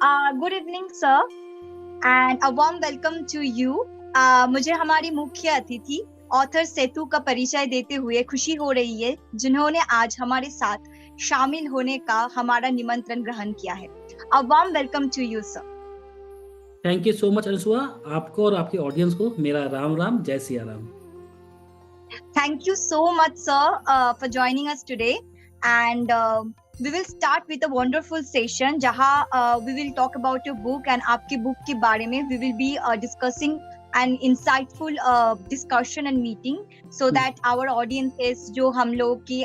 Good evening sir and a warm welcome to you. मुझे हमारी मुख्य अतिथि ऑथर सेतु का परिचय देते हुए खुशी हो रही है, जिन्होंने आज हमारे साथ शामिल होने का हमारा निमंत्रण ग्रहण किया है। A warm welcome to you sir. Thank you so much Anusuya. आपको और आपके ऑडियंस को मेरा राम राम, जय Siya Ram. Thank you so much, sir, for joining us today. And we will start with a wonderful session जहाँ we will talk about your book and आपकी book के बारे में we will be discussing an insightful discussion and meeting so that our audience is जो हम लोग की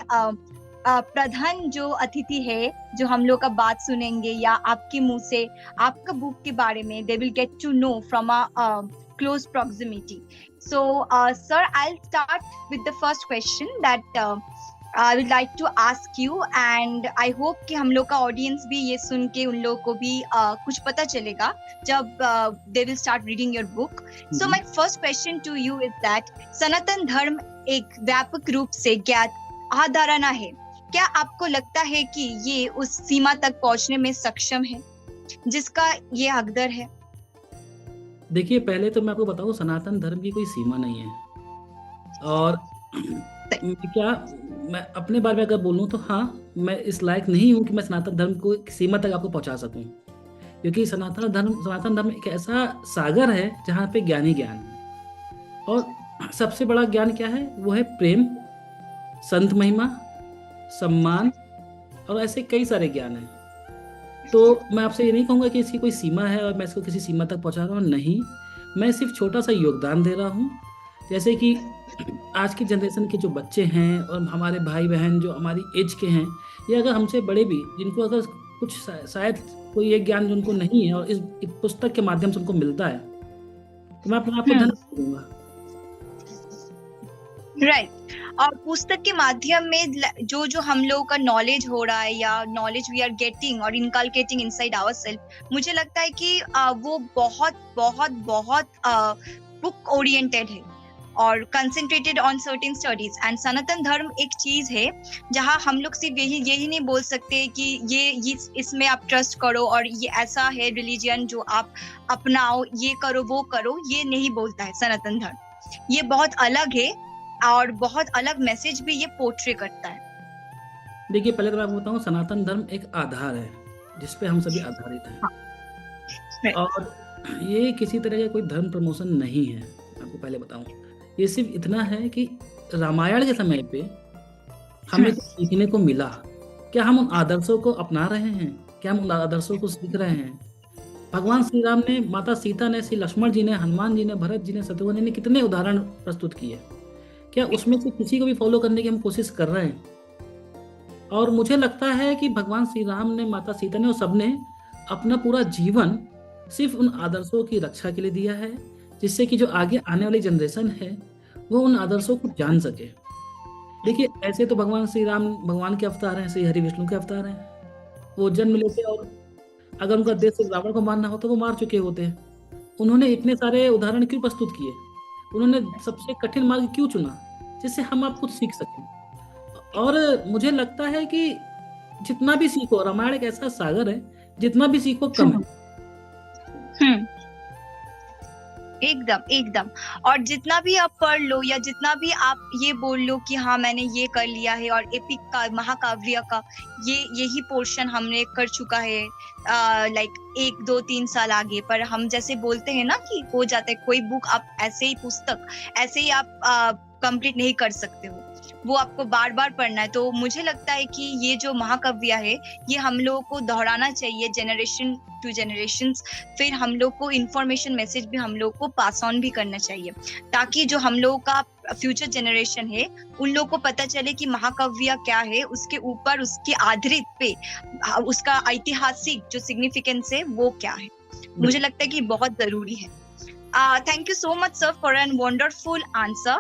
प्रधान जो अतिथि है जो हम लोग का बात सुनेंगे या आपके मुंह से आपका बुक के बारे में they will get to know from a close proximity. So, sir, I'll start with the first question that I would like to ask you, and I hope कि हम लोग का audience भी ये सुन के उन लोगों को भी कुछ पता चलेगा जब they will start reading your book. So, my first question to you is that सनातन धर्म एक व्यापक रूप से ज्ञात अवधारणा है। क्या आपको लगता है कि ये उस सीमा तक पहुंचने में सक्षम है जिसका ये हकदार है? देखिए, पहले तो मैं आपको बताऊं, सनातन धर्म की कोई सीमा नहीं है। और क्या मैं अपने बारे में अगर बोलूं तो हाँ, मैं इस लायक नहीं हूं कि मैं सनातन धर्म को एक सीमा तक आपको पहुंचा सकूं, क्योंकि सनातन धर्म एक ऐसा सागर है जहाँ पे ज्ञान ही ज्ञान है। और सबसे बड़ा ज्ञान क्या है? वो है प्रेम, संत महिमा, सम्मान और ऐसे कई सारे ज्ञान हैं। तो मैं आपसे ये नहीं कहूँगा कि इसकी कोई सीमा है और मैं इसको किसी सीमा तक पहुँचा रहा हूँ, नहीं। मैं सिर्फ छोटा सा योगदान दे रहा हूँ। जैसे कि आज की जनरेशन के जो बच्चे हैं और हमारे भाई बहन जो हमारी एज के हैं, या अगर हमसे बड़े भी, जिनको अगर कुछ शायद कोई एक ज्ञान उनको नहीं है और इस पुस्तक के माध्यम से उनको मिलता है, तो मैं अपने आप को धन्यवाद दूंगा। राइट। और पुस्तक के माध्यम में जो हम लोगों का नॉलेज हो रहा है या नॉलेज वी आर गेटिंग और इनकलकेटिंग इनसाइड आवरसेल्फ, मुझे लगता है कि वो बहुत बहुत बहुत बुक ओरिएंटेड है और concentrated on certain studies. And Sanatan Dharma एक चीज है जहाँ हम लोग सिर्फ यही नहीं बोल सकते कि ये इसमें आप ट्रस्ट करो और ये ऐसा है रिलीजन जो आप अपनाओ, ये करो वो करो, ये नहीं बोलता है सनातन धर्म। ये बहुत अलग है और बहुत अलग मैसेज भी ये पोर्ट्रे करता है। देखिए, पहले तो मैं आपको बताऊं, सनातन धर्म एक आधार है जिसपे हम सभी आधारित हैं। हाँ। और ये किसी तरह का कोई धर्म प्रमोशन नहीं है, आपको पहले बताऊं। ये सिर्फ इतना है कि रामायण के समय पे हमें कुछ सीखने को मिला। क्या हम उन आदर्शों को अपना रहे हैं? क्या हम उन आदर्शों को सीख रहे हैं? भगवान श्री राम ने, माता सीता ने, श्री लक्ष्मण जी ने, हनुमान जी ने, भरत जी ने, शत्रुघ्न ने कितने उदाहरण प्रस्तुत किए। क्या उसमें से किसी को भी फॉलो करने की हम कोशिश कर रहे हैं? और मुझे लगता है कि भगवान श्री राम ने, माता सीता ने और सबने अपना पूरा जीवन सिर्फ उन आदर्शों की रक्षा के लिए दिया है, जिससे कि जो आगे आने वाली जनरेशन है वो उन आदर्शों को जान सके। देखिए, ऐसे तो भगवान श्री राम भगवान के अवतार हैं, श्री हरि विष्णु के अवतार हैं। वो जन्म लेते और अगर उनका देश सिर्फ रावण को मारना हो तो वो मार चुके होते हैं। उन्होंने इतने सारे उदाहरण क्यों प्रस्तुत किए? उन्होंने सबसे कठिन मार्ग क्यों चुना? जिससे हम आप कुछ सीख सकें। और मुझे लगता है कि जितना भी सीखो, रामायण एक ऐसा सागर है, जितना भी सीखो कम है। एकदम एकदम। और जितना भी आप पढ़ लो या जितना भी आप ये बोल लो कि हाँ मैंने ये कर लिया है और एपिक का, महाकाव्य का यही पोर्शन हमने कर चुका है लाइक 1 2 3 साल आगे, पर हम जैसे बोलते हैं ना कि हो जाता है कोई बुक आप ऐसे ही पुस्तक ऐसे ही आप कंप्लीट नहीं कर सकते हो, वो आपको बार बार पढ़ना है। तो मुझे लगता है कि ये जो महाकाव्य है ये हम लोगों को दोहराना चाहिए जनरेशन टू जनरेशन। फिर हम लोग को इंफॉर्मेशन मैसेज भी हम लोग को पास ऑन भी करना चाहिए, ताकि जो हम लोगों का फ्यूचर जनरेशन है उन लोगों को पता चले कि महाकाव्य क्या है, उसके ऊपर उसके आधारित पे उसका ऐतिहासिक जो सिग्निफिकेंस है वो क्या है। मुझे लगता है कि बहुत जरूरी है। Thank you so much sir for an wonderful answer.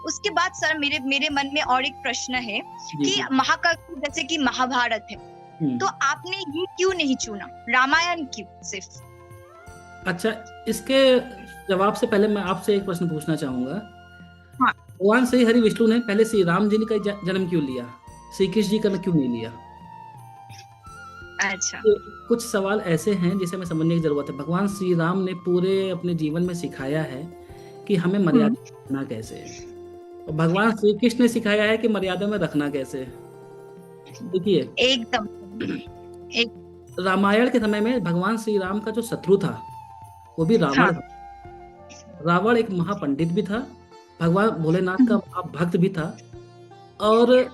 उसके बाद सर मेरे मन में और एक प्रश्न है कि महाकाव्य जैसे कि महाभारत है, तो आपने ये क्यों नहीं चुना, रामायण क्यों सिर्फ? अच्छा, इसके जवाब से पहले मैं आपसे एक प्रश्न पूछना चाहूंगा। हाँ। भगवान श्री हरि विष्णु ने पहले श्री राम जी का जन्म क्यों लिया, श्री कृष्ण जी का क्यों नहीं लिया? अच्छा। ये कुछ सवाल ऐसे हैं जिसे हमें समझने की जरूरत है। भगवान श्री राम ने पूरे अपने जीवन में सिखाया है कि हमें हम्म। मर्यादा रखना कैसे है, और भगवान श्री कृष्ण ने सिखाया है कि मर्यादा में रखना कैसे है। देखिए, एकदम। एक। रामायण के समय में भगवान श्री राम का जो शत्रु था वो भी रावण था। हाँ। रावण एक महापंडित भी था, भगवान भोलेनाथ का महाभक्त भी था, और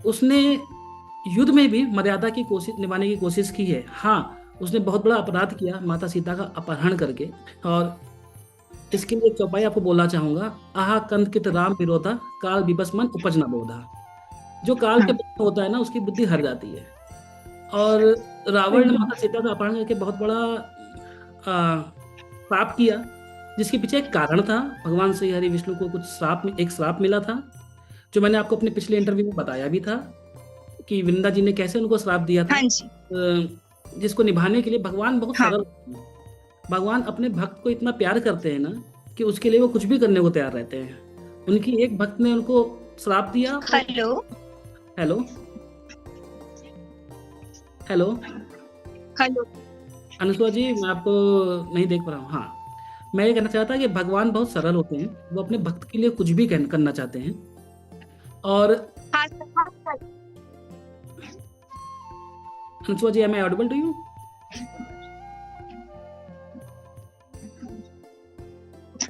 उसने युद्ध में भी मर्यादा की कोशिश निभाने की कोशिश की है। हाँ, उसने बहुत बड़ा अपराध किया माता सीता का अपहरण करके, और इसके लिए एक चौपाई आपको बोलना चाहूंगा। आहा कंद कित राम विरोधा, काल विबस मन उपज न बोधा। जो काल के हाँ। वश में होता है ना, उसकी बुद्धि हर जाती है। और रावण ने माता सीता का अपहरण करके बहुत बड़ा पाप किया, जिसके पीछे एक कारण था। भगवान श्री हरि विष्णु को कुछ एक श्राप मिला था, जो मैंने आपको अपने पिछले इंटरव्यू में बताया भी था कि वृंदा जी ने कैसे उनको श्राप दिया था। हाँ जी। जिसको निभाने के लिए भगवान बहुत हाँ। सरल होते हैं। भगवान अपने भक्त को इतना प्यार करते हैं ना कि उसके लिए वो कुछ भी करने को तैयार रहते हैं। उनकी एक भक्त ने उनको श्राप दिया। Hello. Hello hello hello. Anushka ji, मैं आपको नहीं देख पा रहा हूँ। हाँ, मैं ये कहना चाहता कि भगवान बहुत सरल होते हैं, वो अपने भक्त के लिए कुछ भी करना चाहते हैं। और हाँ सर, हाँ sir. Anushka ji, am I audible to you?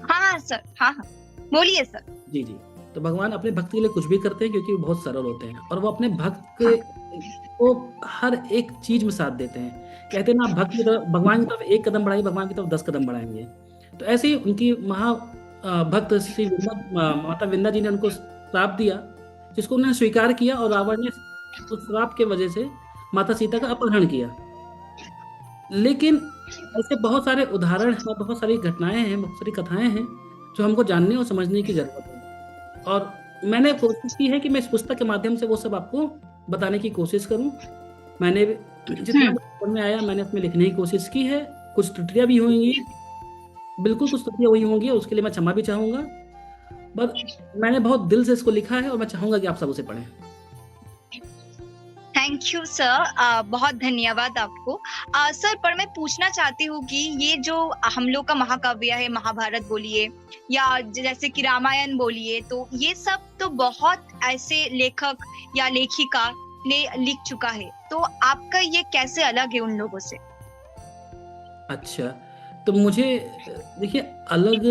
हाँ सर, हाँ हाँ, बोलिए सर। जी जी। तो भगवान अपने भक्त के लिए कुछ भी करते हैं क्योंकि वो बहुत सरल होते हैं, और वो अपने भक्त हाँ। को हर एक चीज में साथ देते हैं। कहते हैं ना, आप भक्त की तरफ, भगवान की तरफ एक कदम बढ़ाइए, भगवान की तरफ 10 कदम बढ़ाएंगे। तो ऐसे ही उनकी भक्त श्री माता विंदा जी ने उनको श्राप दिया, जिसको उन्होंने स्वीकार किया, और रावण ने उस श्राप के वजह से माता सीता का अपहरण किया। लेकिन ऐसे बहुत सारे उदाहरण हैं, बहुत सारी घटनाएं हैं, बहुत सारी कथाएं हैं जो हमको जानने और समझने की जरूरत है। और मैंने कोशिश की है कि मैं इस पुस्तक के माध्यम से वो सब आपको बताने की कोशिश करूं। मैंने जितना हम्म। समझ में आया मैंने उसमें लिखने की कोशिश की है। कुछ त्रुटियां भी होंगी, बिल्कुल कुछ त्रुटियां हुई होंगी, उसके लिए मैं क्षमा भी चाहूंगा। बस मैंने बहुत दिल से इसको लिखा है, और मैं चाहूंगा कि आप सब उसे पढ़ें। थैंक यू सर, बहुत धन्यवाद आपको। सर, पर मैं पूछना चाहती हूँ कि ये जो हम लोग का महाकाव्य है, महाभारत बोलिए या जैसे कि रामायण बोलिए, तो ये सब तो बहुत ऐसे लेखक या लेखिका ने लिख चुका है, तो आपका ये कैसे अलग है उन लोगों से? अच्छा, तो मुझे देखिए, अलग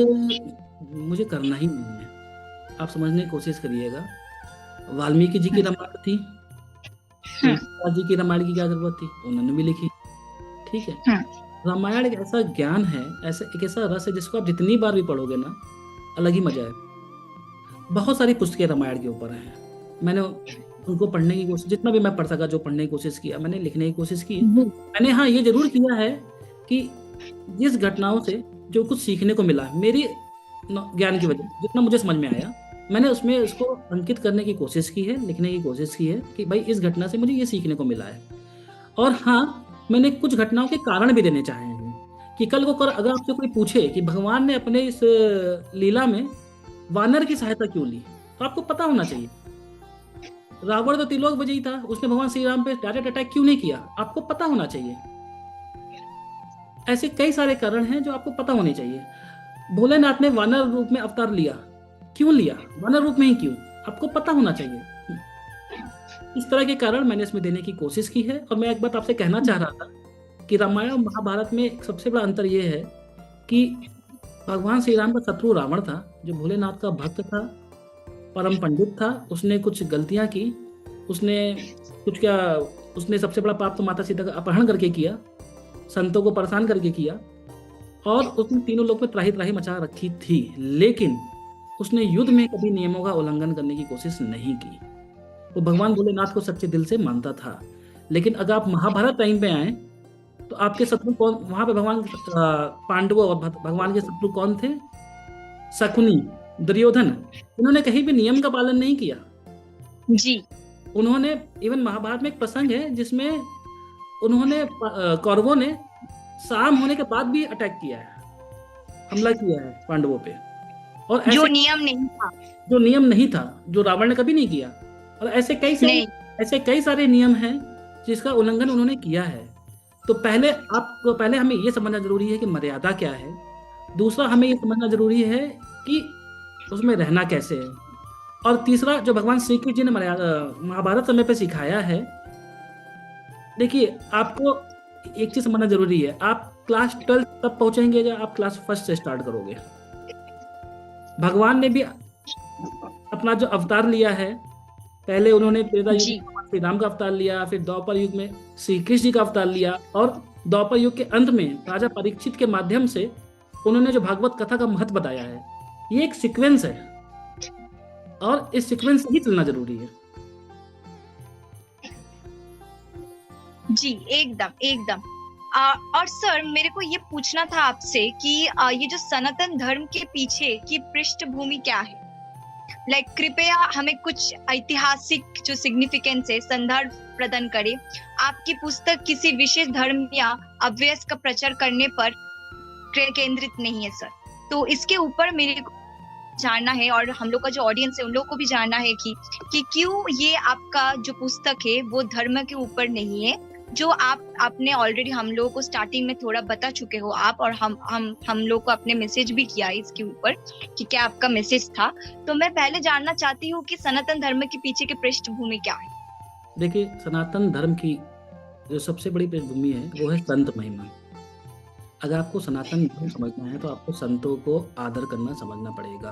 मुझे करना ही नहीं है। आप समझने की कोशिश करिएगा। वाल्मीकि जी की रामायण थी, तुलसीदास जी की रामायण की क्या जरूरत थी, उन्होंने भी लिखी। ठीक है, रामायण एक ऐसा ज्ञान है, ऐसा एक ऐसा रस है जिसको आप जितनी बार भी पढ़ोगे ना, अलग ही मजा है। बहुत सारी पुस्तकें रामायण के ऊपर हैं, मैंने उनको पढ़ने की कोशिश, जितना भी मैं पढ़ सका, जो पढ़ने की कोशिश किया मैंने, लिखने की कोशिश की है मैंने। हाँ, ये जरूर किया है कि जिस घटनाओं से जो कुछ सीखने को मिला मेरी ज्ञान की वजह, जितना मुझे समझ में आया, मैंने उसमें उसको अंकित करने की कोशिश की है, लिखने की कोशिश की है कि भाई इस घटना से मुझे ये सीखने को मिला है। और हाँ, मैंने कुछ घटनाओं के कारण भी देने चाहे हैं कि कल को अगर आपसे कोई पूछे कि भगवान ने अपने इस लीला में वानर की सहायता क्यों ली, तो आपको पता होना चाहिए। रावण तो त्रिलोक विजयी था, उसने भगवान श्री राम पे डायरेक्ट अटैक क्यों नहीं किया, आपको पता होना चाहिए। ऐसे कई सारे कारण हैं जो आपको पता होने चाहिए। भोलेनाथ ने वानर रूप में अवतार लिया, क्यों लिया, वानर रूप में ही क्यों, आपको पता होना चाहिए। इस तरह के कारण मैंने इसमें देने की कोशिश की है। और मैं एक बात आपसे कहना चाह रहा था कि रामायण और महाभारत में एक सबसे बड़ा अंतर यह है कि भगवान श्री राम का शत्रु रावण था, जो भोलेनाथ का भक्त था, परम पंडित था। उसने कुछ गलतियां की, उसने उसने सबसे बड़ा पाप तो माता सीता का अपहरण करके किया, संतों को परेशान करके किया, और उसने तीनों लोग में त्राही त्राही मचा रखी थी। लेकिन उसने युद्ध में कभी नियमों का उल्लंघन करने की कोशिश नहीं की। वो भगवान भोलेनाथ को सच्चे दिल से मानता था। लेकिन अगर आप महाभारत टाइम पे आए तो आपके शत्रु कौन वहां पे, भगवान पांडवों और भगवान के शत्रु कौन थे? शकुनी, दुर्योधन। इन्होंने कहीं भी नियम का पालन नहीं किया जी। उन्होंने, इवन महाभारत में एक प्रसंग है जिसमें उन्होंने कौरवों ने शाम होने के बाद भी अटैक किया है, हमला किया है पांडवों पे। और जो ऐसे नियम नहीं था, जो नियम नहीं था, जो रावण ने कभी नहीं किया। और ऐसे कई सारे नियम हैं जिसका उल्लंघन उन्होंने किया है। तो पहले हमें ये समझना जरूरी है कि मर्यादा क्या है। दूसरा, हमें ये समझना जरूरी है कि उसमें रहना कैसे है। और तीसरा, जो भगवान श्री कृष्ण जी ने महाभारत समय पे सिखाया है, देखिए आपको एक चीज समझना जरूरी है, आप क्लास 12 तब पहुंचेंगे जब आप क्लास 1 से स्टार्ट करोगे। भगवान ने भी अपना जो अवतार लिया है, पहले उन्होंने त्रेता युग जी में भगवान श्री राम का अवतार लिया, फिर द्वापर युग में श्री कृष्ण जी का अवतार लिया, और द्वापर युग के अंत में राजा परीक्षित के माध्यम से उन्होंने जो भागवत कथा का महत्व बताया है। ये एक सीक्वेंस है और इस सीक्वेंस से ही चलना जरूरी है। जी, एकदम एकदम। और सर, मेरे को ये पूछना था आपसे कि ये जो सनातन धर्म के पीछे की पृष्ठभूमि क्या है? कृपया हमें कुछ ऐतिहासिक जो सिग्निफिकेंस है संदर्भ प्रदान करे। आपकी पुस्तक किसी विशेष धर्म या अभ्यास का प्रचार करने पर केंद्रित नहीं है सर। तो इसके ऊपर मेरे को जानना है, और हम लोग का जो ऑडियंस है उन लोग को भी जानना है कि क्यों ये आपका जो पुस्तक है वो धर्म के ऊपर नहीं है, जो आपने ऑलरेडी हम लोगों को स्टार्टिंग में थोड़ा बता चुके हो आप, और हम लोग को अपने मैसेज भी किया है इसके ऊपर कि क्या आपका मैसेज था। तो मैं पहले जानना चाहती हूँ कि सनातन धर्म के पीछे की पृष्ठभूमि क्या है? देखिए, सनातन धर्म की जो सबसे बड़ी पृष्ठभूमि है वो है संत महिमा। अगर आपको सनातन धर्म समझना है तो आपको संतों को आदर करना समझना पड़ेगा,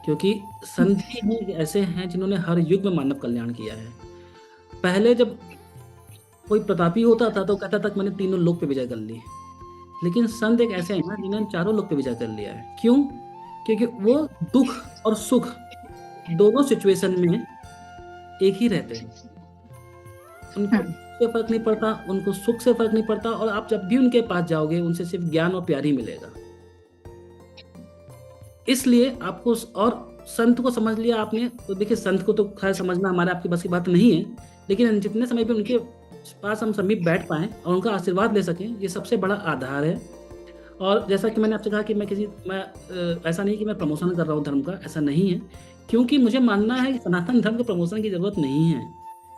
क्योंकि संत ही ऐसे हैं जिन्होंने हर युग में मानव कल्याण किया है। पहले जब कोई प्रतापी होता था तो कहता था मैंने तीनों लोक पे विजय कर ली, लेकिन संत एक ऐसे हैं ना जिन्होंने चारों लोक पे विजय कर लिया है। क्यों? क्योंकि वो दुख और सुख दोनों सिचुएशन में एक ही रहते हैं। उनको से फर्क नहीं पड़ता, उनको सुख से फर्क नहीं पड़ता, और आप जब भी उनके पास जाओगे उनसे सिर्फ ज्ञान और प्यार ही मिलेगा। इसलिए आपको, और संत को समझ लिया आपने तो देखिए, संत को तो खैर समझना हमारे आपकी बस की बात नहीं है, लेकिन जितने समय पे उनके पास हम सभी बैठ पाएं और उनका आशीर्वाद ले सकें, ये सबसे बड़ा आधार है। और जैसा कि मैंने आपसे कहा कि ऐसा नहीं कि मैं प्रमोशन कर रहा हूँ धर्म का, ऐसा नहीं है, क्योंकि मुझे मानना है कि सनातन धर्म के प्रमोशन की जरूरत नहीं है।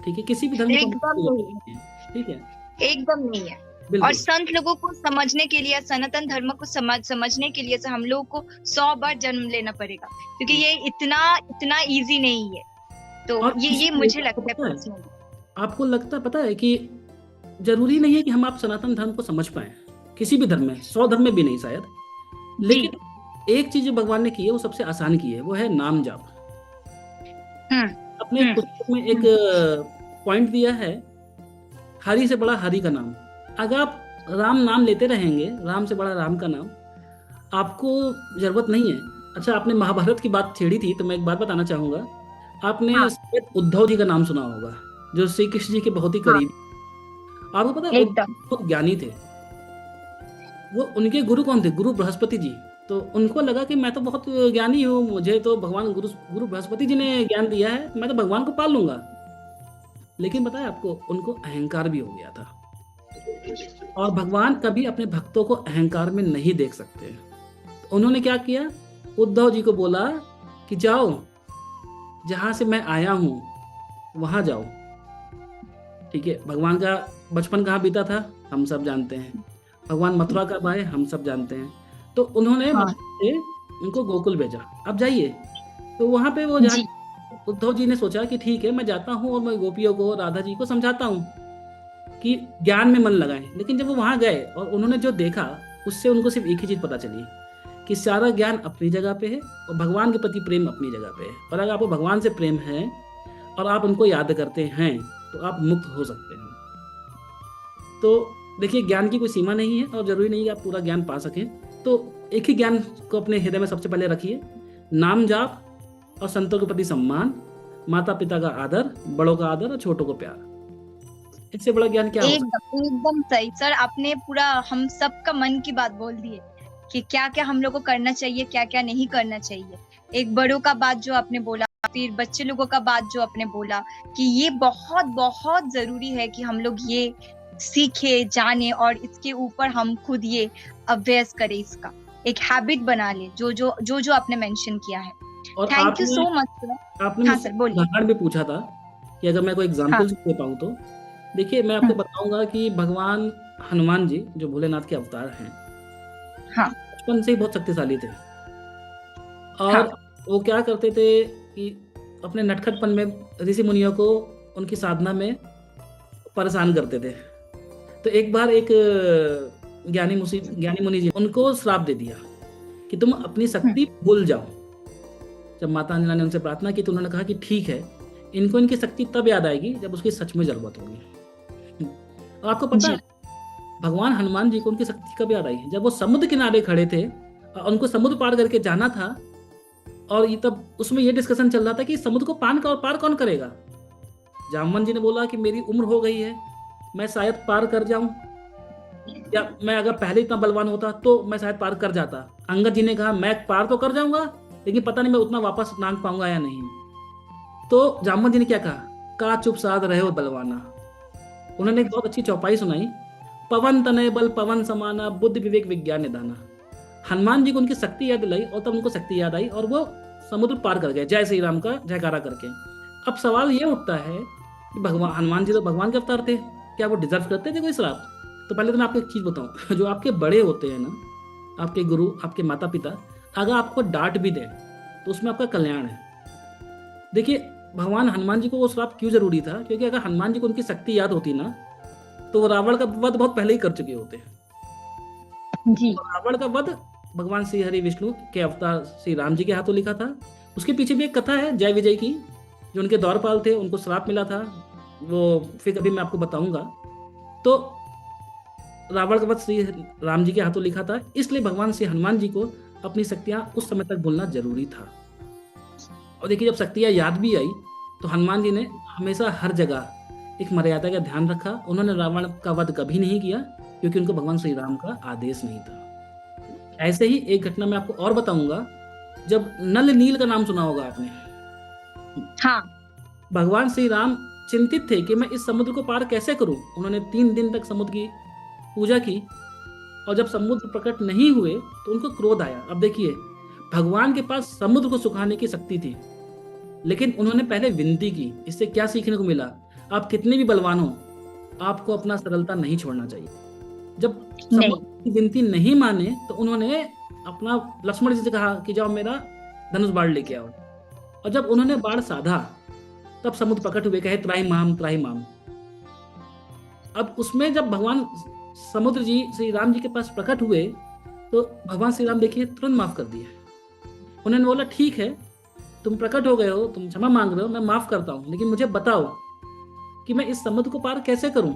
ठीक है, किसी भी धर्म को एकदम ठीक है, एकदम नहीं है। और संत लोगों को समझने के लिए, सनातन धर्म को समझने के लिए हम लोगों को 100 बार जन्म लेना पड़ेगा, क्योंकि ये इतना इजी नहीं है। तो ये मुझे लगता है। आपको लगता पता है कि जरूरी नहीं है कि हम आप सनातन धर्म को समझ पाए, किसी भी धर्म में, 100 धर्म में भी नहीं शायद, लेकिन एक चीज जो भगवान ने की है वो सबसे आसान की है, वो है नाम जाप। अपने पुस्तक में एक पॉइंट दिया है, हरि से बड़ा हरि का नाम। अगर आप राम नाम लेते रहेंगे, राम से बड़ा राम का नाम, आपको जरूरत नहीं है। अच्छा, आपने महाभारत की बात छेड़ी थी तो मैं एक बात बताना चाहूंगा। आपने उद्धव जी का नाम सुना होगा, जो श्री कृष्ण जी के बहुत ही करीब। आपको पता है बहुत ज्ञानी थे। वो उनके गुरु कौन थे? गुरु बृहस्पति जी। तो उनको लगा कि मैं तो बहुत ज्ञानी हूँ, मुझे तो भगवान गुरु बृहस्पति जी ने ज्ञान दिया है, मैं तो भगवान को पाल लूंगा। लेकिन पता है आपको, उनको अहंकार भी हो गया था, और भगवान कभी अपने भक्तों को अहंकार में नहीं देख सकते। तो उन्होंने क्या किया, उद्धव जी को बोला कि जाओ, जहां से मैं आया हूं वहां जाओ। ठीक है, भगवान का बचपन कहाँ बीता था हम सब जानते हैं, भगवान मथुरा कब आए हम सब जानते हैं। तो उन्होंने उनको गोकुल भेजा, अब जाइए। तो वहां पे वो उद्धव जी ने सोचा कि ठीक है, मैं जाता हूँ और मैं गोपियों को, राधा जी को समझाता हूँ कि ज्ञान में मन लगाएं। लेकिन जब वो वहां गए और उन्होंने जो देखा, उससे उनको सिर्फ एक ही चीज पता चली कि सारा ज्ञान अपनी जगह पे है और भगवान के प्रति प्रेम अपनी जगह पे है। और अगर आपको भगवान से प्रेम है और आप उनको याद करते हैं तो आप मुक्त हो सकते हैं। तो देखिए, ज्ञान की कोई सीमा नहीं है और जरूरी नहीं है आप पूरा ज्ञान पा सकें। तो एक ही ज्ञान को अपने हृदय में सबसे पहले रखिए, नाम जाप और संतों के प्रति सम्मान, माता पिता का आदर, बड़ों का आदर और छोटों को प्यार। इससे बड़ा ज्ञान क्या हो? एकदम सही सर, आपने पूरा हम सबका मन की बात बोल दी है कि क्या क्या हम लोग को करना चाहिए, क्या क्या नहीं करना चाहिए। एक बड़ों का बात जो आपने बोला, फिर बच्चे लोगों का बात जो आपने बोला कि ये बहुत बहुत जरूरी है कि हम लोग ये सीखे, जाने और इसके ऊपर हम खुद ये अभ्यास करें, इसका एक हैबिट बना ले, जो आपने मेंशन किया है। Thank you so much. आपने उदाहरण भी पूछा था कि अगर मैं कोई एग्जांपल दे पाऊं तो देखिए मैं आपको हम्म, बताऊंगा कि भगवान हनुमान जी जो भोलेनाथ के अवतार हैं, हाँ, बचपन से ही बहुत शक्तिशाली थे। और हाँ, वो क्या करते थे कि अपने नटखटपन में ऋषि मुनियों को उनकी साधना में परेशान करते थे। तो एक बार एक ज्ञानी मुनि जी उनको श्राप दे दिया कि तुम अपनी हम्म, शक्ति भूल जाओ। जब माता अंजना ने उनसे प्रार्थना की तो उन्होंने कहा कि ठीक है, इनको इनकी शक्ति तब याद आएगी जब उसकी सच में जरूरत होगी। और आपको पता है जी, भगवान हनुमान जी को उनकी शक्ति कब याद आई? जब वो समुद्र किनारे खड़े थे और उनको समुद्र पार करके जाना था, और ये तब उसमें ये डिस्कशन चल रहा था कि समुद्र को पार कौन करेगा। जामवन जी ने बोला कि मेरी उम्र हो गई है, मैं शायद पार कर जाऊं, या मैं अगर पहले इतना बलवान होता तो मैं शायद पार कर जाता। अंगद जी ने कहा मैं पार तो कर जाऊंगा, लेकिन पता नहीं मैं उतना वापस नांग पाऊंगा या नहीं। तो जामवन जी ने क्या कहा, का चुप साध रहे हो बलवाना। उन्होंने एक बहुत अच्छी चौपाई सुनाई, पवन तनय बल पवन समाना बुद्धि विवेक विज्ञान निदाना। हनुमान जी को उनकी शक्ति याद दिलाई और तब उनको शक्ति याद आई और वो समुद्र पार कर गए जय श्री राम का जयकारा करके। अब सवाल ये उठता है कि भगवान हनुमान जी तो भगवान के अवतार थे, क्या वो डिजर्व करते थे कोई श्राप? तो पहले तो मैं आपको एक चीज बताऊं जो आपके बड़े होते हैं ना, आपके गुरु, आपके माता पिता, अगर आपको डांट भी दें तो उसमें आपका कल्याण है। देखिए भगवान हनुमान जी को वो श्राप क्यों जरूरी था, क्योंकि अगर हनुमान जी को उनकी शक्ति याद होती ना तो वो रावण का वध बहुत पहले ही कर चुके होते। जी, तो रावण का वध भगवान श्री हरि विष्णु के अवतार श्री राम जी के हाथों लिखा था। उसके पीछे भी एक कथा है जय विजय की, जो उनके द्वारपाल थे उनको श्राप मिला था, वो फिर कभी मैं आपको बताऊंगा। तो रावण का वध श्री राम जी के हाथों लिखा था, इसलिए भगवान श्री हनुमान जी को अपनी शक्तियां उस समय तक भूलना जरूरी था। और देखिए जब शक्तियां याद भी आई तो हनुमान जी ने हमेशा हर जगह एक मर्यादा का ध्यान रखा। उन्होंने रावण का वध कभी नहीं किया, क्योंकि उनको भगवान श्री राम का आदेश नहीं था। ऐसे ही एक घटना मैं आपको और बताऊंगा। जब नल नील का नाम सुना होगा आपने, हाँ, भगवान श्री राम चिंतित थे कि मैं इस समुद्र को पार कैसे करूं। उन्होंने 3 दिन तक समुद्र की पूजा की, और जब समुद्र प्रकट नहीं हुए तो उनको क्रोध आया। अब देखिए भगवान के पास समुद्र को सुखाने की शक्ति थी, लेकिन उन्होंने पहले विनती की। इससे क्या सीखने को मिला? आप कितने भी बलवान हो, आपको अपना सरलता नहीं छोड़ना चाहिए। जब नहीं, समुद्र की विनती नहीं माने तो उन्होंने अपना लक्ष्मण जी से कहा कि जाओ मेरा धनुष बाण लेके आओ। और जब उन्होंने बाण साधा तब समुद्र प्रकट हुए, कहे त्राही माम। अब उसमें जब भगवान समुद्र जी श्री राम जी के पास प्रकट हुए तो भगवान श्री राम देखिए तुरंत माफ कर दिए। उन्होंने बोला ठीक है, तुम प्रकट हो गए हो, तुम क्षमा मांग रहे हो, मैं माफ करता हूं, लेकिन मुझे बताओ कि मैं इस समुद्र को पार कैसे करूं।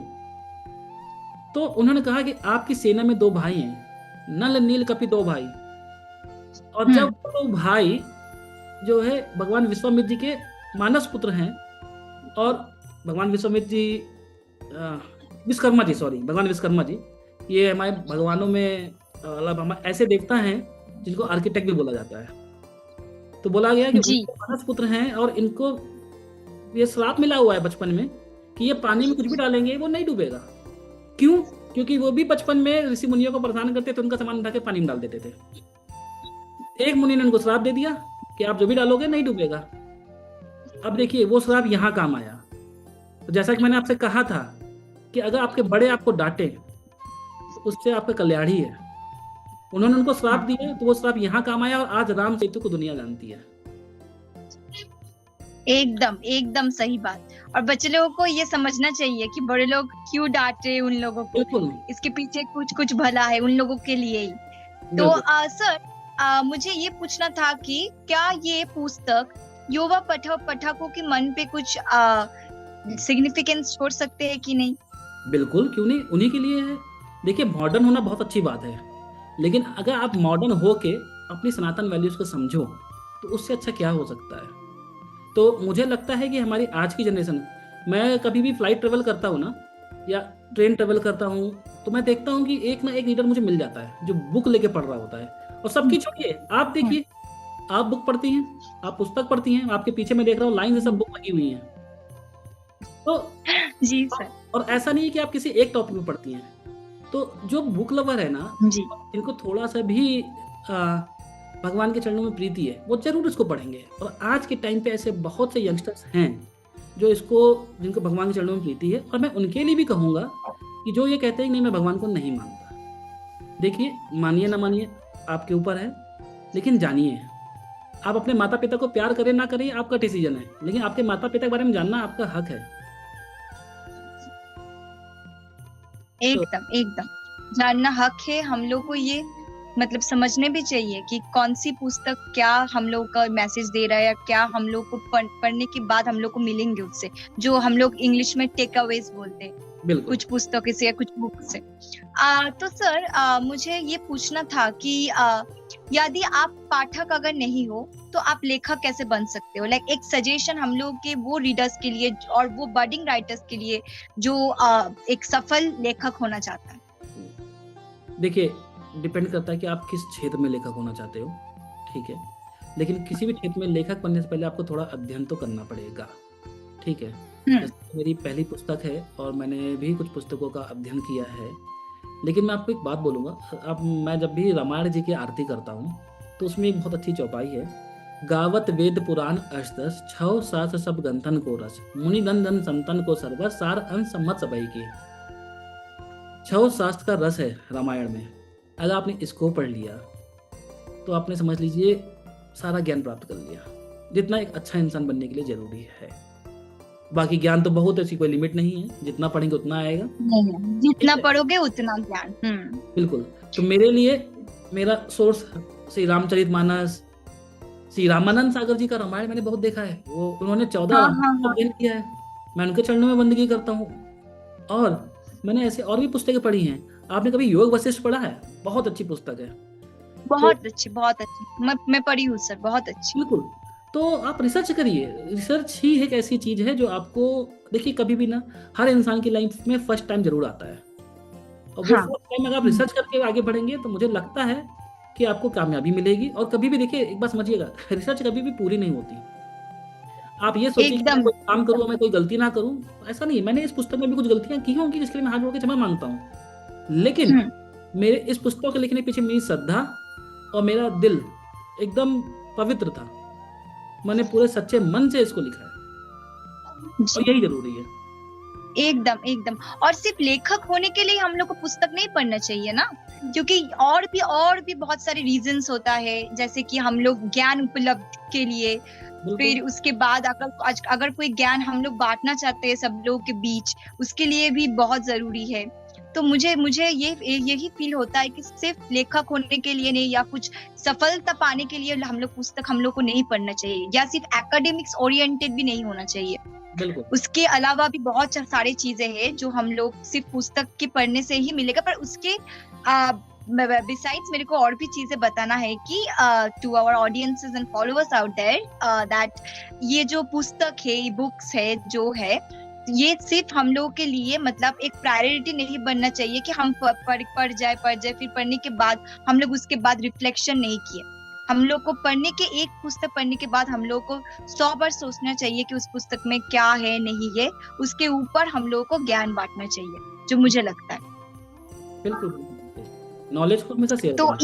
तो उन्होंने कहा कि आपकी सेना में 2 भाई हैं, नल नील कपि 2 भाई। और जब हम्म, वो 2 भाई जो है भगवान विश्वामित्र जी के मानस पुत्र हैं, और भगवान विश्वामित्र जी विश्वकर्मा जी, सॉरी भगवान विश्वकर्मा जी, ये हमारे भगवानों में मतलब हम ऐसे देवता हैं जिनको आर्किटेक्ट भी बोला जाता है। तो बोला गया कि जी, उनके मानस पुत्र हैं और इनको ये श्राप मिला हुआ है बचपन में कि ये पानी में कुछ भी डालेंगे वो नहीं डूबेगा। क्यों? क्योंकि वो भी बचपन में ऋषि मुनियों को परेशान करते थे, उनका सामान उठा के पानी में डाल देते थे। एक मुनि ने उनको श्राप दे दिया कि आप जो भी डालोगे नहीं डूबेगा। अब देखिए वो श्राप यहाँ काम आया। तो जैसा कि मैंने आपसे कहा था कि अगर आपके बड़े आपको डांटे तो उससे आपका कल्याण ही है। उन्होंने उनको श्राप हाँ, दिया तो वो श्राप यहाँ काम आया, और आज राम सेतु को दुनिया जानती है। एकदम एकदम सही बात। और बच्चे लोगों को ये समझना चाहिए कि बड़े लोग क्यों डांट रहे हैं उन लोगों को, बिल्कुल इसके पीछे कुछ कुछ भला है उन लोगों के लिए ही। तो बिल्कुल। सर, मुझे ये पूछना था कि क्या ये पुस्तक युवा पाठकों के मन पे कुछ सिग्निफिकेंस छोड़ सकते हैं कि नहीं? बिल्कुल क्यों नहीं, उन्हीं के लिए है। देखिए मॉडर्न होना बहुत अच्छी बात है, लेकिन अगर आप मॉडर्न हो के अपनी सनातन वैल्यूज को समझो तो उससे अच्छा क्या हो सकता है। तो मुझे लगता है कि हमारी आज की जनरेशन, मैं कभी भी फ्लाइट ट्रेवल करता हूँ ना या ट्रेन ट्रेवल करता हूँ, तो मैं देखता हूँ कि एक ना एक लीडर मुझे मिल जाता है जो बुक लेके पढ़ रहा होता है। और सबकी छोड़िए, आप हम्म, देखिए, आप बुक पढ़ती हैं, आप पुस्तक पढ़ती हैं, आपके पीछे मैं देख रहा हूँ लाइन से सब बुक लगी हुई हैं। तो जी सर, और ऐसा नहीं है कि आप किसी एक टॉपिक पे पढ़ती हैं। तो जो बुक लवर है ना, जी, इनको थोड़ा सा भी भगवान के चरणों में प्रीति है, वो जरूर इसको पढ़ेंगे। और आज के टाइम पे ऐसे बहुत से यंगस्टर्स हैं जो इसको जिनको भगवान के चरणों में प्रीति है, और मैं उनके लिए भी कहूँगा कि जो ये कहते हैं कि नहीं मैं भगवान को नहीं मानता। देखिए, मानिए ना मानिए आपके ऊपर है, लेकिन जानिए आप अपने माता पिता को प्यार करें ना करें आपका डिसीजन है, लेकिन आपके माता पिता के बारे में जानना आपका हक है। तो एकदम एकदम जानना हक है। हम लोग को ये मतलब समझने भी चाहिए कि कौन सी पुस्तक क्या हम लोग का मैसेज दे रहा है, या क्या हम लोग को पढ़ने के बाद हम लोग को मिलेंगे उससे, जो हम लोग इंग्लिश में टेक अवेज बोलते हैं बिल्कुल कुछ पुस्तकों से या कुछ बुक से। तो सर मुझे ये पूछना था कि यदि आप पाठक अगर नहीं हो तो आप लेखक कैसे बन सकते हो? लाइक एक सजेशन हम लोग के वो रीडर्स के लिए और वो बडिंग राइटर्स के लिए जो एक सफल लेखक होना चाहता है। देखिए, डिपेंड करता है कि आप किस क्षेत्र में लेखक होना चाहते हो, ठीक है। लेकिन किसी भी क्षेत्र में लेखक बनने से पहले आपको थोड़ा अध्ययन तो करना पड़ेगा, ठीक है। जैसे मेरी पहली पुस्तक है और मैंने भी कुछ पुस्तकों का अध्ययन किया है, लेकिन मैं आपको एक बात बोलूँगा। अब मैं जब भी रामायण जी की आरती करता हूँ तो उसमें एक बहुत अच्छी चौपाई है, गावत वेद पुराण अष्टदश छौ शास्त्र सब गंथन को रस मुनि नंदन संतन को सर्वस सार अंश सम्मत सबई के। 6 शास्त्र का रस है रामायण में। अगर आपने इसको पढ़ लिया तो आपने समझ लीजिए सारा ज्ञान प्राप्त कर लिया, जितना एक अच्छा इंसान बनने के लिए जरूरी है। बाकी ज्ञान तो बहुत है, ऐसी कोई लिमिट नहीं है, जितना पढ़ेंगे उतना आएगा। जितना पढ़ोगे उतना ज्ञान। बिल्कुल। तो मेरे लिए मेरा सोर्स श्री रामचरितमानस, श्री रामानंद सागर जी का रामायण मैंने बहुत देखा है। वो उन्होंने 14 अध्ययन किया है, मैं उनके चरणों में बंदगी करता हूँ। और मैंने ऐसे और भी पुस्तकें पढ़ी हैं। आपने कभी योग वशिष्ठ पढ़ा है? बहुत अच्छी पुस्तक है। बहुत अच्छी, बहुत अच्छी। मैं पढ़ी हूँ सर, बहुत अच्छी। बिल्कुल। तो आप रिसर्च करिए। रिसर्च ही एक ऐसी चीज है जो आपको, देखिए कभी भी ना, हर इंसान की लाइफ में फर्स्ट टाइम जरूर आता है, और वो फर्स्ट टाइम अगर आप रिसर्च करके आगे बढ़ेंगे तो मुझे लगता है कि आपको कामयाबी मिलेगी। और कभी भी देखिए, एक बात समझिएगा, रिसर्च कभी भी पूरी नहीं होती। आप ये सोचिए कि मैं कोई काम करूँ, मैं कोई गलती ना करूँ, ऐसा नहीं। मैंने इस पुस्तक में भी कुछ गलतियां की होंगी जिसके लिए मैं हाथ जोड़ के क्षमा मांगता हूँ, लेकिन मेरे इस पुस्तक के लिखने के पीछे मेरी श्रद्धा और मेरा दिल एकदम पवित्र था। मैंने पूरे सच्चे मन से इसको लिखा है, और यही जरूरी है। एकदम एकदम। और सिर्फ लेखक होने के लिए हम लोग को पुस्तक नहीं पढ़ना चाहिए ना, क्योंकि और भी बहुत सारे रीजंस होता है, जैसे कि हम लोग ज्ञान उपलब्ध के लिए, फिर उसके बाद अगर कोई ज्ञान हम लोग बांटना चाहते हैं सब लोगों के बीच, उसके लिए भी बहुत जरूरी है। तो मुझे यही फील होता है कि सिर्फ लेखक होने के लिए नहीं, या कुछ सफलता पाने के लिए पुस्तक हम लोग को नहीं पढ़ना चाहिए, या सिर्फ एकेडमिक्स ओरिएंटेड भी नहीं होना चाहिए। बिल्कुल। उसके अलावा भी बहुत सारी चीजें हैं जो हम लोग सिर्फ पुस्तक के पढ़ने से ही मिलेगा। पर उसके बिसाइड्स मेरे को और भी चीजें बताना है कि to our audiences and followers out there, that ये जो पुस्तक है, बुक्स है जो है, ये सिर्फ हम लोगों के लिए मतलब एक प्रायोरिटी नहीं बनना चाहिए कि हम पढ़ जाए, फिर पढ़ने के बाद हम लोग उसके बाद रिफ्लेक्शन नहीं किए। हम लोग को पढ़ने के, एक पुस्तक पढ़ने के बाद हम लोग को 100 बार सोचना चाहिए कि उस पुस्तक में क्या है नहीं है, उसके ऊपर हम लोग को ज्ञान बांटना चाहिए, जो मुझे लगता है। बिल्कुल, नॉलेज को हमेशा शेयर तो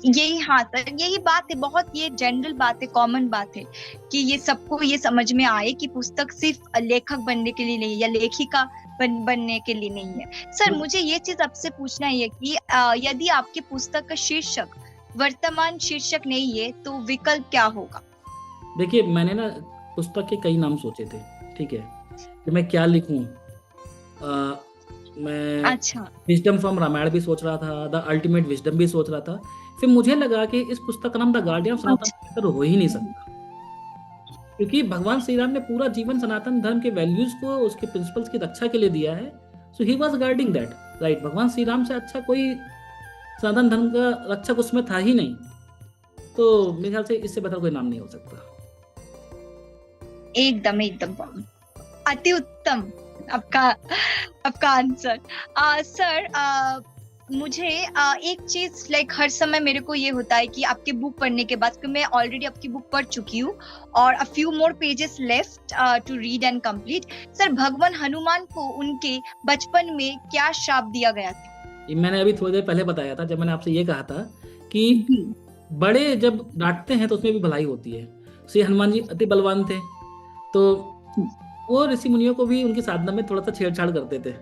यही हाँ सर, यही बात है, बहुत ये जनरल बात है, कॉमन बात है कि ये सबको ये समझ में आए कि पुस्तक सिर्फ लेखक बनने के लिए नहीं, या लेखिका बनने के लिए नहीं है। सर मुझे ये चीज आपसे पूछना है कि यदि आपकी पुस्तक का शीर्षक वर्तमान शीर्षक नहीं है तो विकल्प क्या होगा? देखिए, मैंने ना पुस्तक के कई नाम सोचे थे, ठीक है, कि मैं क्या लिखूं। मैं विजडम फ्रॉम रामायण भी सोच रहा था, द अल्टीमेट विजडम भी सोच रहा था। फिर मुझे लगा कि इस पुस्तक का नाम द गार्डियन ऑफ सनातन हो ही नहीं सकता, क्योंकि भगवान श्री राम ने पूरा जीवन सनातन धर्म के वैल्यूज को, उसके प्रिंसिपल्स की रक्षा के लिए दिया है। So he was guarding that, right. भगवान श्री राम से अच्छा कोई सनातन धर्म का रक्षक उसमें था ही नहीं, तो मेरे ख्याल से इससे बेहतर कोई नाम नहीं हो सकता। एकदम अति उत्तम आपका आंसर। सर मुझे एक चीज लाइक हर समय मेरे को ये होता है कि आपकी बुक पढ़ने के बाद, क्योंकि मैं ऑलरेडी आपकी बुक पढ़ चुकी हूँ और a few more pages left to read and complete. Sir भगवान हनुमान को उनके बचपन में क्या शाप दिया गया था? मैंने अभी थोड़ी देर पहले बताया था, जब मैंने आपसे ये कहा था कि बड़े जब डांटते हैं तो उसमें भी भलाई होती है। श्री हनुमान जी अति बलवान थे, तो वो ऋषि मुनियों को भी उनकी साधना में थोड़ा सा छेड़छाड़ करते थे,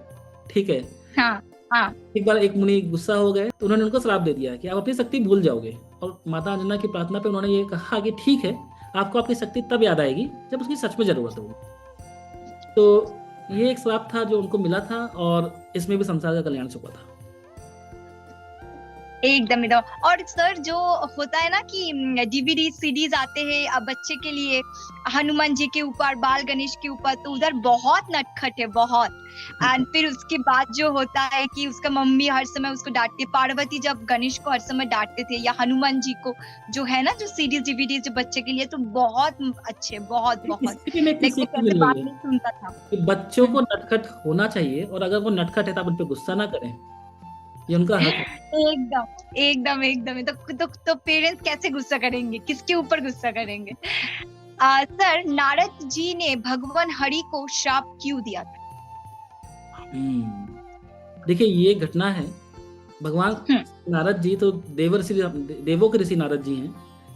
ठीक है। हाँ हाँ। एक बार एक मुनि गुस्सा हो गए तो उन्होंने उनको श्राप दे दिया कि आप अपनी शक्ति भूल जाओगे, और माता अंजना की प्रार्थना पे उन्होंने ये कहा कि ठीक है, आपको आपकी शक्ति तब याद आएगी जब उसकी सच में जरूरत होगी। तो ये एक श्राप था जो उनको मिला था, और इसमें भी संसार का कल्याण छुपा था। एकदम एकदम। और सर जो होता है ना कि डीवीडी सीडीज आते हैं अब बच्चे के लिए हनुमान जी के ऊपर, बाल गणेश के ऊपर, तो उधर बहुत नटखट है बहुत। एंड फिर उसके बाद जो होता है कि उसका मम्मी हर समय उसको डांटती है, पार्वती जब गणेश को हर समय डांटते थे, या हनुमान जी को, जो है ना जो सीडीज डीवीडी जो बच्चे के लिए, तो बहुत अच्छे, बहुत बहुत। इससे भी एक लाइक वो सीख कैसे मिल बात रही है नहीं सुनता था। कि बच्चों को नटखट होना चाहिए, और अगर वो नटखट है तो आप उन पर गुस्सा ना करें, ये उनका हक है। एकदम एकदम एकदम। तो पेरेंट्स कैसे गुस्सा करेंगे, किसके ऊपर गुस्सा करेंगे? सर नारद जी ने भगवान हरि को श्राप क्यों दिया था? देखिए ये घटना है, भगवान हम्म, नारद जी तो देवों के ऋषि नारद जी हैं,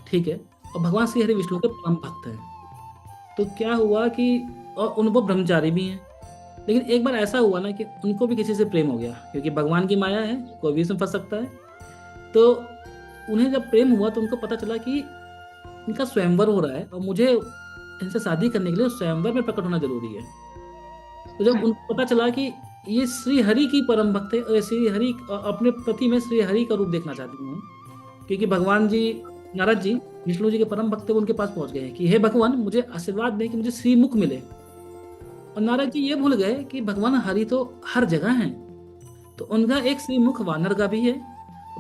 ठीक है, और भगवान श्री हरि विष्णु के परम भक्त हैं। तो क्या हुआ कि, और वो ब्रह्मचारी भी हैं, लेकिन एक बार ऐसा हुआ ना कि उनको भी किसी से प्रेम हो गया, क्योंकि भगवान की माया है, कोई भी इसमें फंस सकता है। तो उन्हें जब प्रेम हुआ तो उनको पता चला कि इनका स्वयंवर हो रहा है, और मुझे इनसे शादी करने के लिए स्वयंवर में प्रकट होना जरूरी है। तो जब उनको पता चला कि ये श्री हरि की परम भक्त है, और श्री हरि अपने पति में श्री हरि का रूप देखना चाहती हूँ, क्योंकि भगवान जी नारद जी विष्णु जी के परम भक्त उनके पास पहुंच गए हैं कि हे भगवान, मुझे आशीर्वाद दें कि मुझे श्रीमुख मिले। और नारद जी ये भूल गए कि भगवान हरि तो हर जगह हैं, तो उनका एक श्रीमुख वानर का भी है।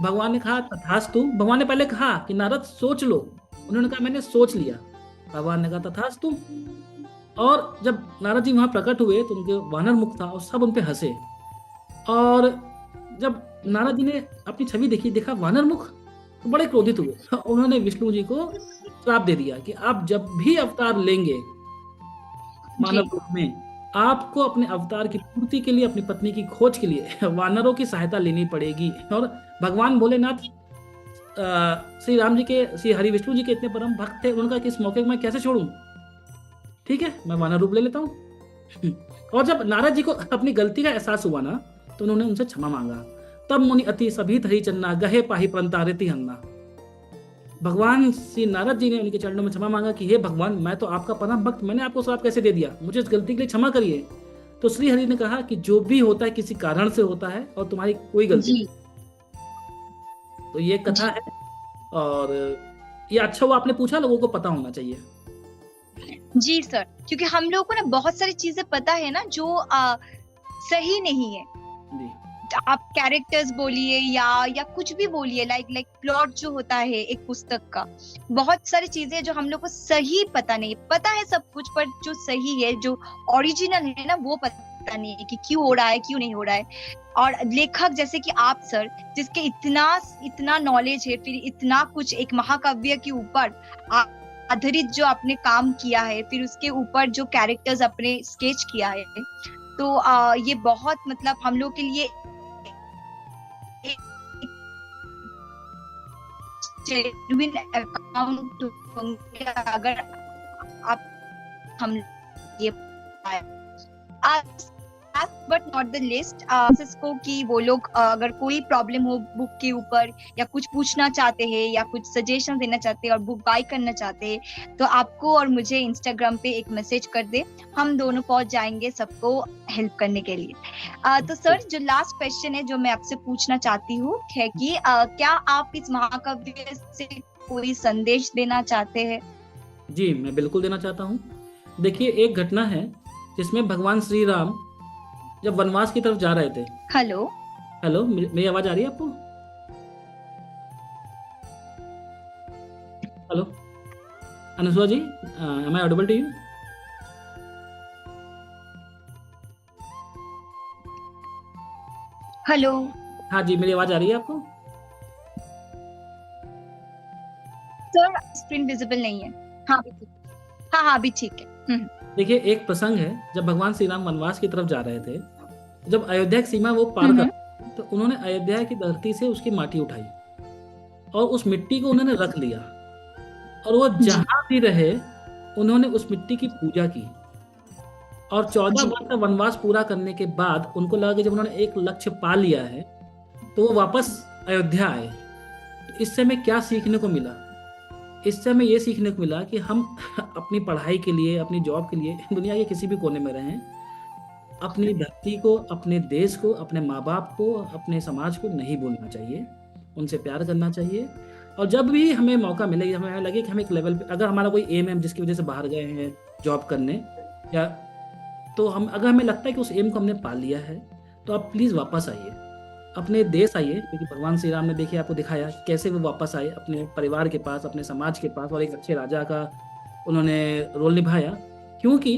भगवान ने कहा तथास्तु। भगवान ने पहले कहा कि नारद सोच लो, उन्होंने कहा मैंने सोच लिया। भगवान ने कहा तथास्तु। और जब नारद जी वहां प्रकट हुए तो उनके वानर मुख था, और सब उन पे हंसे। और जब नारद जी ने अपनी छवि देखी, देखा वानर मुख, तो बड़े क्रोधित हुए। उन्होंने विष्णु जी को श्राप दे दिया कि आप जब भी अवतार लेंगे मानव जी रूप में, आपको अपने अवतार की पूर्ति के लिए, अपनी पत्नी की खोज के लिए वानरों की सहायता लेनी पड़ेगी। और भगवान भोलेनाथ श्री राम जी के, श्री हरि विष्णु जी के इतने परम भक्त थे, उनका किस मौके को मैं कैसे छोड़ूं, ठीक है, मैं वानर रूप ले लेता हूँ। और जब नारद जी को अपनी गलती का एहसास हुआ ना, तो उन्होंने उनसे क्षमा मांगा। तब मुनि अति सभी तरी चन्ना गहे पाही प्रंतारिति हन्ना। भगवान श्री नारद जी ने उनके चरणों में क्षमा मांगा कि हे भगवान, मैं तो आपका परम भक्त, मैंने आपको श्राप कैसे दे दिया, मुझे इस गलती के लिए क्षमा करिए। तो श्री हरि ने कहा कि जो भी होता है किसी कारण से होता है, और तुम्हारी कोई गलती नहीं। जी तो ये कथा जी है, और ये अच्छा हुआ आपने पूछा, लोगों को पता होना चाहिए। जी सर, क्योंकि हम लोगों को ना बहुत सारी चीजें पता है ना जो सही नहीं है। जी आप कैरेक्टर्स बोलिए या कुछ भी बोलिए, लाइक प्लॉट जो होता है एक पुस्तक का, बहुत सारी चीजें जो हम लोग को सही पता नहीं, पता है सब कुछ, पर जो सही है, जो ओरिजिनल है ना, वो पता नहीं है कि क्यों हो रहा है, क्यों नहीं हो रहा है। और लेखक जैसे कि आप सर, जिसके इतना इतना नॉलेज है, फिर इतना कुछ एक महाकाव्य के ऊपर आधारित जो आपने काम किया है, फिर उसके ऊपर जो कैरेक्टर्स अपने स्केच किया है, तो ये बहुत मतलब हम लोग के लिए जेन्युइन अकाउंट होंगे अगर आप हम ये बट नॉट द लिस्ट इसको कि वो लोग अगर कोई प्रॉब्लम हो बुक के ऊपर, या कुछ पूछना चाहते हैं, या कुछ सजेशन देना चाहते हैं, और बुक बाय करना चाहते हैं, तो आपको और मुझे इंस्टाग्राम पे एक मैसेज कर दे, हम दोनों पहुंच जाएंगे सबको हेल्प करने के लिए। तो सर जो लास्ट क्वेश्चन है जो मैं आपसे पूछना चाहती हूँ है कि क्या आप इस महाकाव्य से कोई संदेश देना चाहते हैं? जी, मैं बिल्कुल देना चाहता हूँ। देखिए एक घटना है जिसमें भगवान श्री राम जब वनवास की तरफ जा रहे थे। हेलो हेलो, मेरी आवाज आ रही है आपको? Hello Anusuya ji, am I audible to you? Hello हाँ जी, मेरी आवाज आ रही है आपको? सर स्क्रीन विजिबल नहीं है। हाँ हाँ हाँ अभी ठीक है। देखिए एक प्रसंग है, जब भगवान श्री राम वनवास की तरफ जा रहे थे, जब अयोध्या की सीमा वो पार कर, तो उन्होंने अयोध्या की धरती से उसकी माटी उठाई, और उस मिट्टी को उन्होंने रख लिया, और वो जहां भी रहे उन्होंने उस मिट्टी की पूजा की। और 14 जी वर्ष का वनवास पूरा करने के बाद उनको लगा कि जब उन्होंने एक लक्ष्य पा लिया है तो वो वापस अयोध्या आए। तो इससे हमें क्या सीखने को मिला? इससे हमें ये सीखने को मिला कि हम अपनी पढ़ाई के लिए, अपनी जॉब के लिए दुनिया के किसी भी कोने में रहें, अपनी धरती को, अपने देश को, अपने माँ बाप को, अपने समाज को नहीं भूलना चाहिए, उनसे प्यार करना चाहिए। और जब भी हमें मौका मिले, हमें लगे कि हम एक लेवल पे, अगर हमारा कोई एम है जिसकी वजह से बाहर गए हैं जॉब करने, या तो हम, अगर हमें लगता है कि उस एम को हमने पा लिया है, तो आप प्लीज़ वापस आइए, अपने देश आइए, क्योंकि भगवान श्री राम ने देखिए आपको दिखाया कि कैसे वो वापस आए अपने परिवार के पास, अपने समाज के पास, और एक अच्छे राजा का उन्होंने रोल निभाया। क्योंकि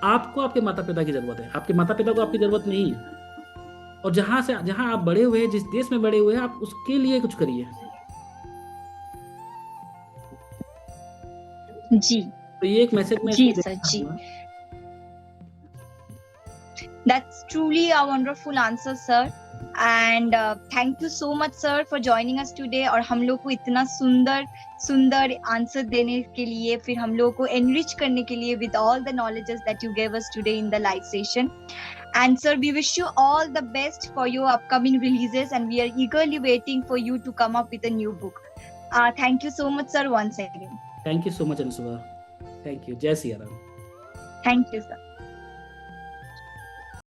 आपको आपके माता पिता की ज़रूरत है, आपके माता पिता को आपकी ज़रूरत नहीं है। और जहाँ आप बड़े हुए हैं, जिस देश में बड़े हुए हैं, आप उसके लिए कुछ करिए। जी तो ये एक मैसेज मैं जी इसको सर देना जी। चाहूँगा। That's truly a wonderful answer, sir. And thank you so much, sir, for joining us today. और हम लोग को इतना सुंदर सुंदर आंसर देने के लिए, फिर हम लोग को enrich करने के लिए with all the knowledges that you gave us today in the live session. And sir, we wish you all the best for your upcoming releases, and we are eagerly waiting for you to come up with a new book. Thank you so much, sir, once again. Thank you so much Anusuya, thank you. जय Siya Ram. Thank you, sir.